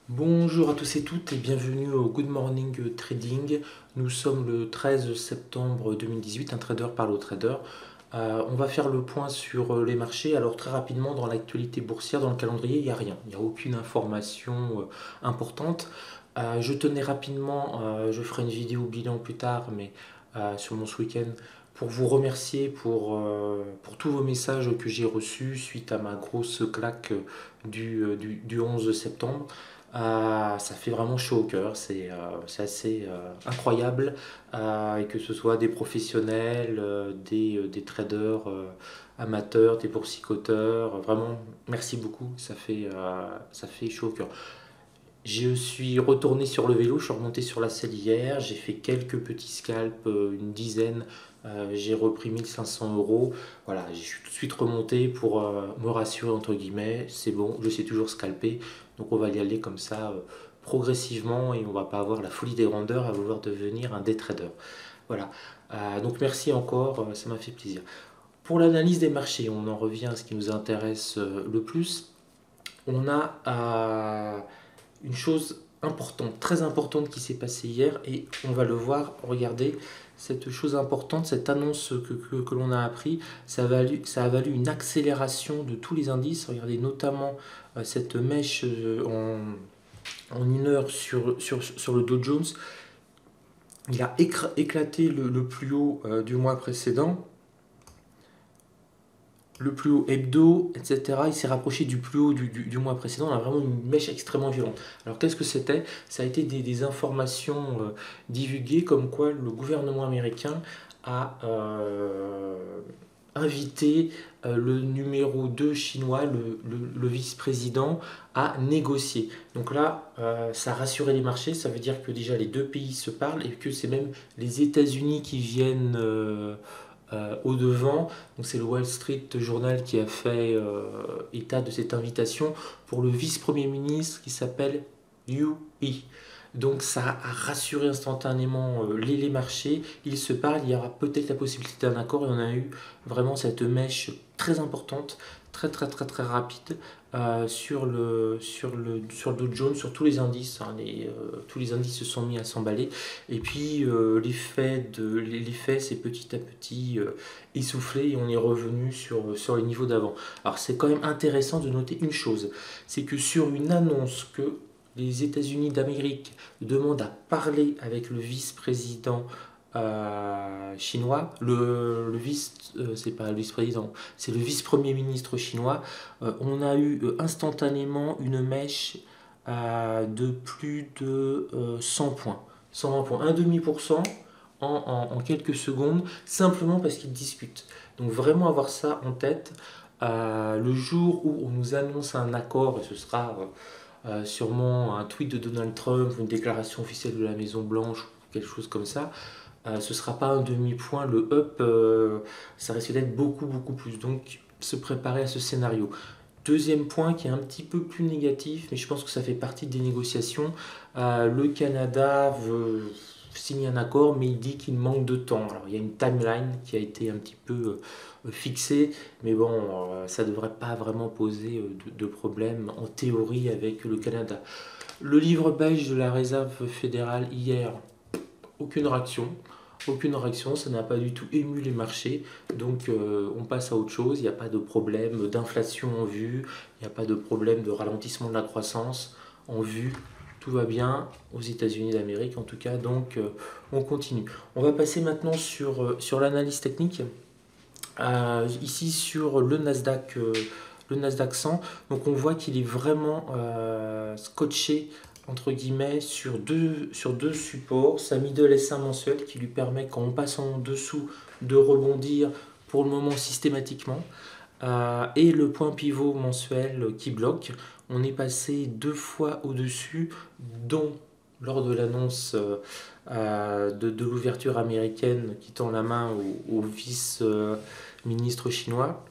Bonjour à tous et toutes et bienvenue au Good Morning Trading. Nous sommes le 13 septembre 2018, un trader parle au trader. On va faire le point sur les marchés. Alors très rapidement, dans l'actualité boursière, dans le calendrier, il n'y a rien. Il n'y a aucune information importante. Je tenais rapidement, je ferai une vidéo bilan plus tard, mais sûrement ce week-end, pour vous remercier pour tous vos messages que j'ai reçus suite à ma grosse claque du 11 septembre. Ça fait vraiment chaud au cœur, c'est assez incroyable, et que ce soit des professionnels, des traders amateurs, des boursicoteurs, vraiment merci beaucoup, ça fait chaud au cœur. Je suis retourné sur le vélo, je suis remonté sur la selle hier, j'ai fait quelques petits scalps, une dizaine, j'ai repris 1 500 euros. Voilà, je suis tout de suite remonté pour me rassurer entre guillemets, c'est bon, je sais toujours scalper, donc on va y aller comme ça progressivement et on va pas avoir la folie des grandeurs à vouloir devenir un day trader. Voilà. Donc merci encore, ça m'a fait plaisir. Pour l'analyse des marchés, on en revient à ce qui nous intéresse le plus. On a une chose importante, très importante qui s'est passée hier et on va le voir, regardez, cette chose importante, cette annonce que l'on a appris, ça a valu une accélération de tous les indices, regardez notamment cette mèche en 1 heure sur le Dow Jones, il a éclaté le plus haut du mois précédent, le plus haut hebdo, etc. Il s'est rapproché du plus haut du mois précédent. On a vraiment une mèche extrêmement violente. Alors qu'est-ce que c'était? Ça a été des informations divulguées comme quoi le gouvernement américain a invité le numéro 2 chinois, le vice-président, à négocier. Donc là, ça a rassuré les marchés. Ça veut dire que déjà les deux pays se parlent et que c'est même les États-Unis qui viennent au devant. Donc c'est le Wall Street Journal qui a fait état de cette invitation pour le vice-premier ministre qui s'appelle Liu He. Donc ça a rassuré instantanément les marchés. Ils se parlent, il y aura peut-être la possibilité d'un accord et on a eu vraiment cette mèche très importante, très rapide sur le Dow Jones, sur tous les indices. Hein, tous les indices se sont mis à s'emballer. Et puis l'effet s'est petit à petit essoufflé et on est revenu sur les niveaux d'avant. Alors c'est quand même intéressant de noter une chose, c'est que sur une annonce que les États-Unis d'Amérique demandent à parler avec le vice-président chinois, le vice, c'est pas le vice-président, c'est le vice-premier ministre chinois, on a eu instantanément une mèche de plus de 100 points. 120 points, 1,5% en quelques secondes, simplement parce qu'ils discutent. Donc vraiment avoir ça en tête, le jour où on nous annonce un accord, et ce sera sûrement un tweet de Donald Trump, une déclaration officielle de la Maison Blanche, quelque chose comme ça, ce ne sera pas un demi-point, le up, ça risque d'être beaucoup plus. Donc se préparer à ce scénario. Deuxième point qui est un petit peu plus négatif, mais je pense que ça fait partie des négociations. Le Canada veut signer un accord, mais il dit qu'il manque de temps. Alors il y a une timeline qui a été un petit peu fixée, mais bon, ça ne devrait pas vraiment poser de problème en théorie avec le Canada. Le livre belge de la Réserve fédérale hier, aucune réaction. Aucune réaction, ça n'a pas du tout ému les marchés, donc on passe à autre chose, il n'y a pas de problème d'inflation en vue, il n'y a pas de problème de ralentissement de la croissance en vue, tout va bien aux États-Unis d'Amérique en tout cas, donc on continue. On va passer maintenant sur l'analyse technique, ici sur le Nasdaq 100, donc on voit qu'il est vraiment scotché entre guillemets sur deux supports, sa middle S1 mensuelle qui lui permet quand on passe en dessous de rebondir pour le moment systématiquement, et le point pivot mensuel qui bloque. On est passé 2 fois au-dessus, dont lors de l'annonce de l'ouverture américaine qui tend la main au vice-ministre chinois.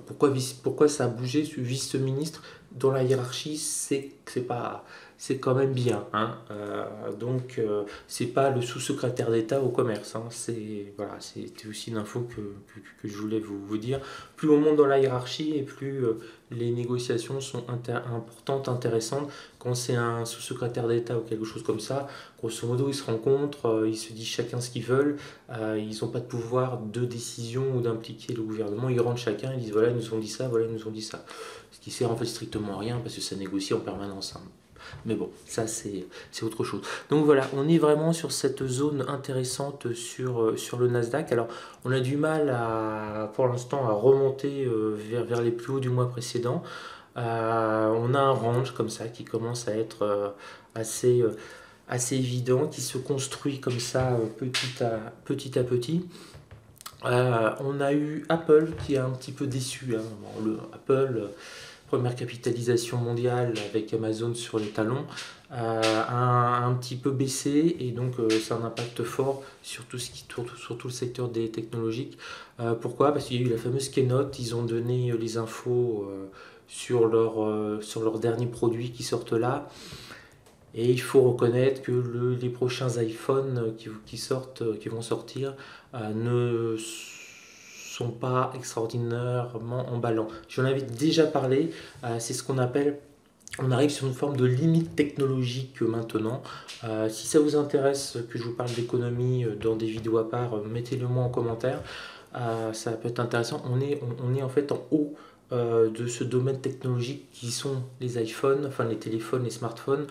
Pourquoi ça a bougé ce vice-ministre? Dans la hiérarchie, c'est pas, c'est quand même bien, hein. Donc, c'est pas le sous-secrétaire d'État au commerce, hein. Voilà, c'était aussi une info que je voulais vous dire. Plus on monte dans la hiérarchie et plus les négociations sont importantes, intéressantes. Quand c'est un sous-secrétaire d'État ou quelque chose comme ça, grosso modo, ils se rencontrent, ils se disent chacun ce qu'ils veulent. Ils n'ont pas de pouvoir de décision ou d'impliquer le gouvernement. Ils rentrent chacun, ils disent voilà, ils nous ont dit ça, voilà, ils nous ont dit ça. Ce qui sert en fait strictement à rien parce que ça négocie en permanence, hein. Mais bon, ça c'est autre chose. Donc voilà, on est vraiment sur cette zone intéressante sur le Nasdaq. Alors, on a du mal pour l'instant à remonter vers les plus hauts du mois précédent. On a un range comme ça qui commence à être assez, assez évident, qui se construit comme ça petit à petit. On a eu Apple qui a un petit peu déçu, hein. Bon, Apple, première capitalisation mondiale avec Amazon sur les talons, a un petit peu baissé et donc ça a un impact fort sur tout ce qui tourne, sur tout le secteur des technologiques. Pourquoi? Parce qu'il y a eu la fameuse keynote, ils ont donné les infos sur leurs derniers produits qui sortent là. Et il faut reconnaître que les prochains iPhones qui vont sortir ne sont pas extraordinairement emballants. J'en avais déjà parlé, c'est ce qu'on appelle, on arrive sur une forme de limite technologique maintenant. Si ça vous intéresse que je vous parle d'économie dans des vidéos à part, mettez-le moi en commentaire. Ça peut être intéressant. On est en fait en haut de ce domaine technologique qui sont les iPhones, enfin les téléphones, les smartphones.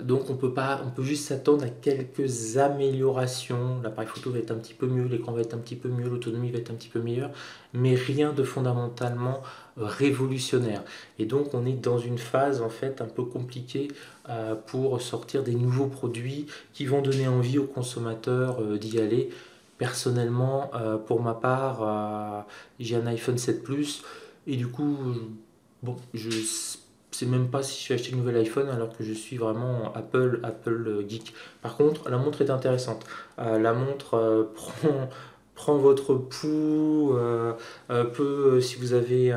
Donc on peut juste s'attendre à quelques améliorations. L'appareil photo va être un petit peu mieux, l'écran va être un petit peu mieux, l'autonomie va être un petit peu meilleure, mais rien de fondamentalement révolutionnaire. Et donc on est dans une phase en fait un peu compliquée pour sortir des nouveaux produits qui vont donner envie aux consommateurs d'y aller. Personnellement, pour ma part, j'ai un iPhone 7 Plus et du coup, bon, je sais même pas si je vais acheter le nouvel iPhone alors que je suis vraiment Apple geek. Par contre, la montre est intéressante. La montre prend votre pouls, si vous avez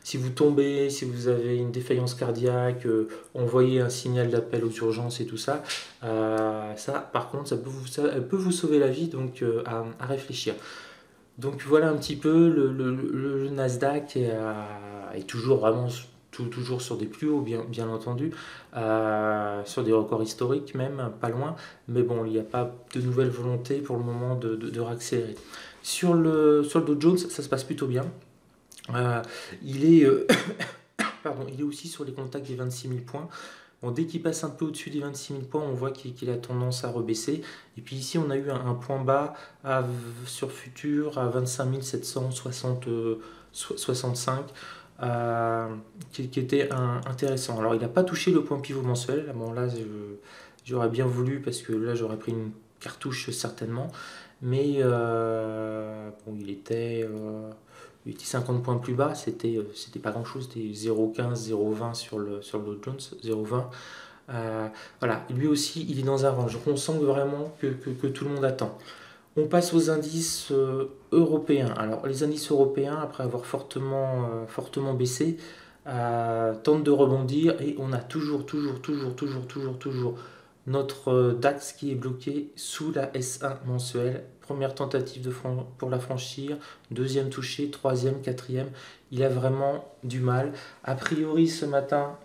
si vous tombez, si vous avez une défaillance cardiaque, envoyer un signal d'appel aux urgences et tout ça. Ça, par contre, elle peut vous sauver la vie, donc à réfléchir. Donc voilà un petit peu le Nasdaq est toujours vraiment toujours sur des plus hauts, bien entendu, sur des records historiques même, pas loin. Mais bon, il n'y a pas de nouvelle volonté pour le moment de réaccélérer. Sur le Dow Jones, ça se passe plutôt bien. Euh, il est, pardon, il est aussi sur les contacts des 26 000 points. Bon, dès qu'il passe un peu au-dessus des 26 000 points, on voit qu'il a tendance à rebaisser. Et puis ici, on a eu un point bas sur futur à 25 765, qui était intéressant. Alors, il n'a pas touché le point pivot mensuel. Bon, là, j'aurais bien voulu parce que là, j'aurais pris une cartouche certainement. Mais bon, il était 50 points plus bas, c'était pas grand chose, c'était 0,15, 0,20 sur le Dow Jones, 0,20. Voilà, lui aussi il est dans un range, donc on sent vraiment que tout le monde attend. On passe aux indices européens. Alors les indices européens, après avoir fortement baissé, tentent de rebondir et on a toujours notre DAX qui est bloqué sous la S1 mensuelle. Première tentative pour la franchir, deuxième touché, troisième, quatrième. Il a vraiment du mal. A priori, ce matin,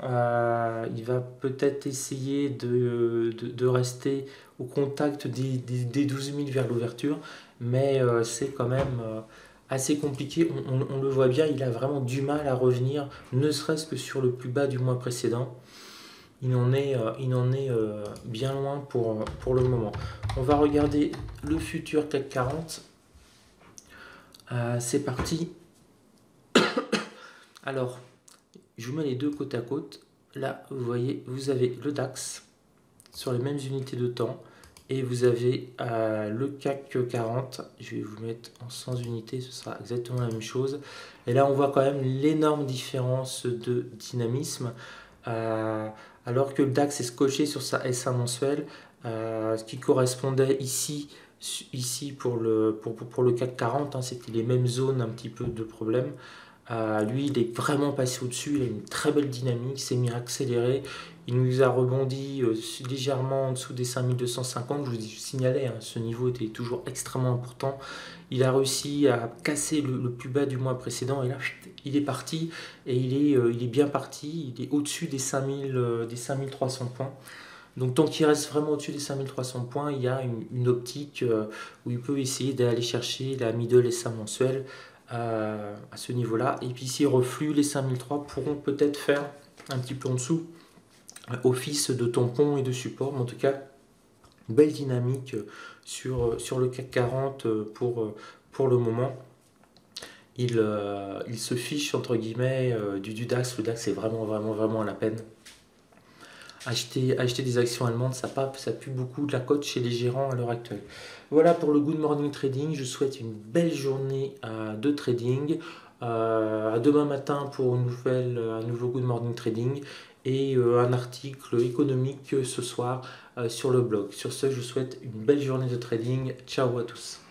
il va peut-être essayer de rester au contact des 12 000 vers l'ouverture, mais c'est quand même assez compliqué. On le voit bien, il a vraiment du mal à revenir, ne serait-ce que sur le plus bas du mois précédent. Il en est bien loin pour le moment. On va regarder le futur CAC 40. C'est parti. Alors, je vous mets les deux côte à côte. Là, vous voyez, vous avez le DAX sur les mêmes unités de temps. Et vous avez le CAC 40. Je vais vous mettre en 100 unités, ce sera exactement la même chose. Et là, on voit quand même l'énorme différence de dynamisme. Alors que le DAX est scotché sur sa S1 mensuelle, ce qui correspondait ici pour le CAC 40, hein, c'était les mêmes zones un petit peu de problème. Lui, il est vraiment passé au-dessus, il a une très belle dynamique, s'est mis à accélérer. Il nous a rebondi légèrement en dessous des 5250. Je vous signalais, hein, ce niveau était toujours extrêmement important. Il a réussi à casser le plus bas du mois précédent et là, il est parti et il est bien parti. Il est au-dessus des 5300 points. Donc tant qu'il reste vraiment au-dessus des 5300 points, il y a une optique où il peut essayer d'aller chercher la middle SA mensuelle à ce niveau-là. Et puis s'il reflue, les 5003 pourront peut-être faire un petit peu en dessous, office de tampon et de support. Mais en tout cas, belle dynamique sur le CAC 40 pour le moment. Il se fiche entre guillemets du DAX. Le DAX est vraiment à la peine. Acheter des actions allemandes, ça pue beaucoup de la cote chez les gérants à l'heure actuelle. Voilà pour le Good Morning Trading. Je souhaite une belle journée de trading. À demain matin pour un nouveau Good Morning Trading et un article économique ce soir sur le blog. Sur ce, je vous souhaite une belle journée de trading. Ciao à tous.